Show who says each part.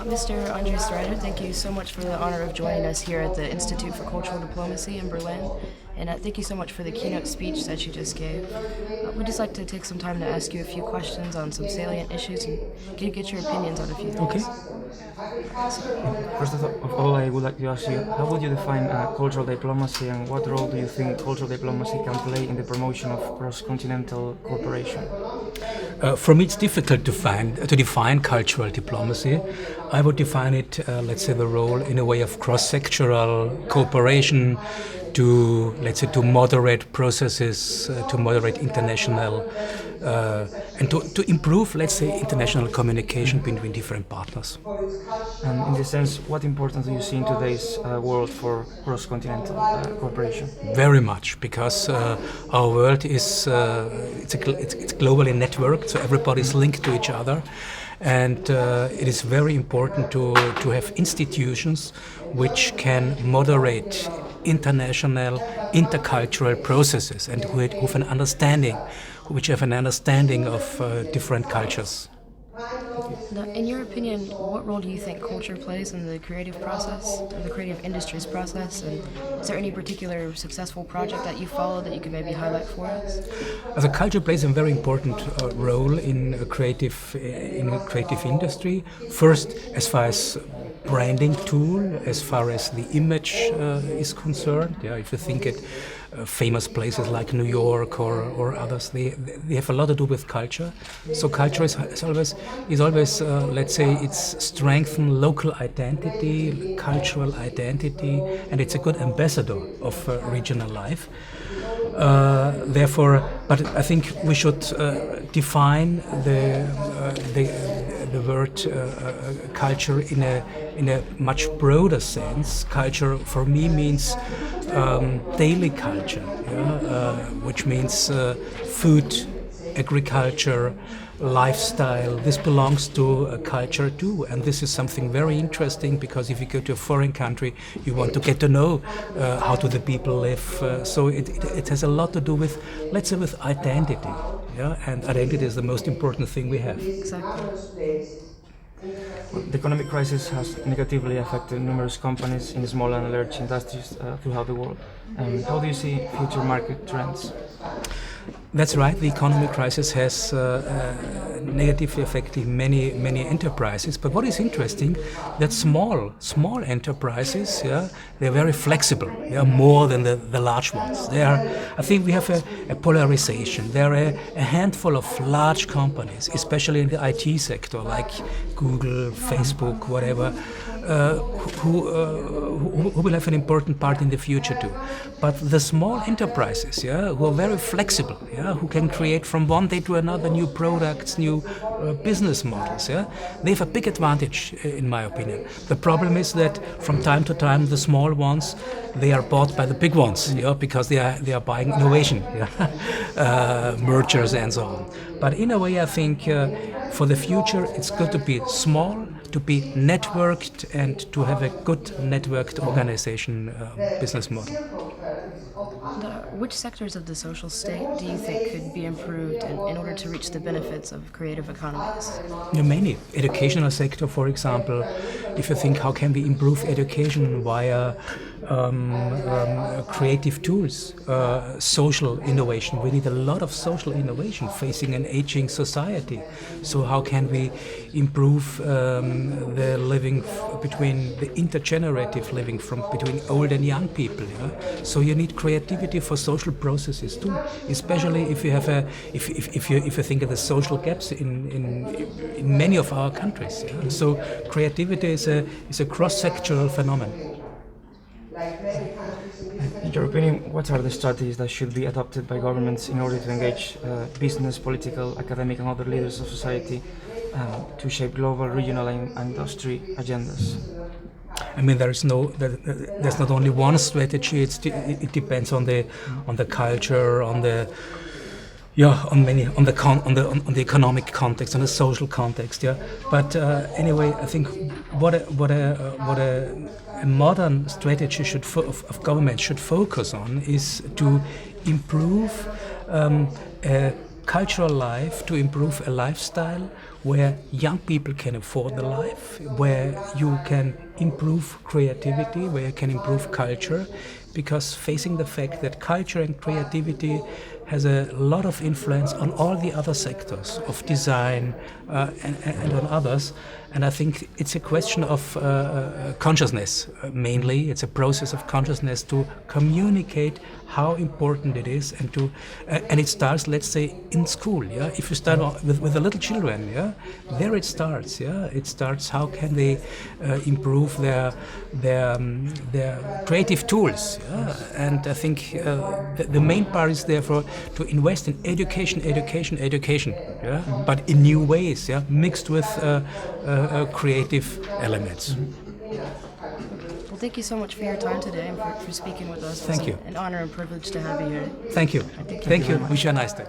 Speaker 1: Mr. Andreas Reiter, thank you so much for the honor of joining us here at the Institute for Cultural Diplomacy in Berlin. And thank you so much for the keynote speech that you just gave. We'd just like to take some time to ask you a few questions on some salient issues and get your opinions on a few things.
Speaker 2: Okay.
Speaker 3: First of all, I would like to ask you, how would you define cultural diplomacy, and what role do you think cultural diplomacy can play in the promotion of cross-continental cooperation?
Speaker 2: For me, it's difficult to define cultural diplomacy. I would define it, let's say, the role in a way of cross-sectoral cooperation to, let's say, to moderate processes, to moderate international, and to improve, let's say, international communication between different partners.
Speaker 3: And in this sense, what importance do you see in today's world for cross-continental cooperation?
Speaker 2: Very much, because our world is it's globally networked, so everybody's linked to each other, and it is very important to have institutions which can moderate international, intercultural processes and which have an understanding of different cultures.
Speaker 1: Now, in your opinion, what role do you think culture plays in the creative process, or the creative industries process? And is there any particular successful project that you follow that you could maybe highlight for us?
Speaker 2: The culture plays a very important role in a creative industry. First, as far as branding tool, as far as the image is concerned. Yeah, if you think it, famous places like New York or others, they have a lot to do with culture. So culture is always let's say, it's strengthen local identity, cultural identity, and it's a good ambassador of regional life. Therefore, but I think we should define the word culture in a much broader sense. Culture for me means daily culture, which means food, agriculture, lifestyle. This belongs to a culture too, and this is something very interesting, because if you go to a foreign country, you want to get to know how do the people live. So it has a lot to do with, let's say, with identity. Yeah, and identity is the most important thing we have.
Speaker 1: Exactly.
Speaker 3: The economic crisis has negatively affected numerous companies in small and large industries throughout the world. How do you see future market trends?
Speaker 2: That's right. The economic crisis has negatively affected many enterprises. But what is interesting, that small enterprises, they're very flexible. More than the large ones. I think we have a polarization. There are a handful of large companies, especially in the IT sector, like Google, Facebook, whatever, who will have an important part in the future too. But the small enterprises, who are very flexible, who can create from one day to another new products, new business models, they have a big advantage, in my opinion. The problem is that from time to time the small ones, they are bought by the big ones, because they are buying innovation, mergers and so on. But in a way, I think for the future, it's good to be small, to be networked, and to have a good networked organization business model.
Speaker 1: Which sectors of the social state do you think could be improved in order to reach the benefits of creative economies?
Speaker 2: Many. Educational sector, for example. If you think how can we improve education via creative tools, social innovation. We need a lot of social innovation facing an aging society. So how can we improve the living between the intergenerative living between old and young people? So you need creativity for social processes too, especially if you have if you think of the social gaps in many of our countries. So creativity is a cross-sectoral phenomenon.
Speaker 3: In your opinion, what are the strategies that should be adopted by governments in order to engage business, political, academic and other leaders of society to shape global, regional and industry agendas?
Speaker 2: I mean, there's not only one strategy. It depends on the culture, on the economic context, on the social context. But anyway, I think what a modern strategy of government should focus on is to improve a cultural life, to improve a lifestyle where young people can afford the life, where you can improve creativity, where you can improve culture, because facing the fact that culture and creativity has a lot of influence on all the other sectors of design and on others. And I think it's a question of consciousness, mainly. It's a process of consciousness to communicate how important it is, and it starts, let's say, in school. Yeah, if you start with the little children, yeah, there it starts. Yeah, it starts. How can they improve their creative tools? Yeah? And I think the main part is therefore to invest in education. Yeah, but in new ways. Yeah, mixed with creative elements.
Speaker 1: Well, thank you so much for your time today and for speaking with us.
Speaker 2: Thank you.
Speaker 1: It's an honor and privilege to have you here.
Speaker 2: Thank you.
Speaker 1: Thank you.
Speaker 2: Thank you. Wish you a nice day.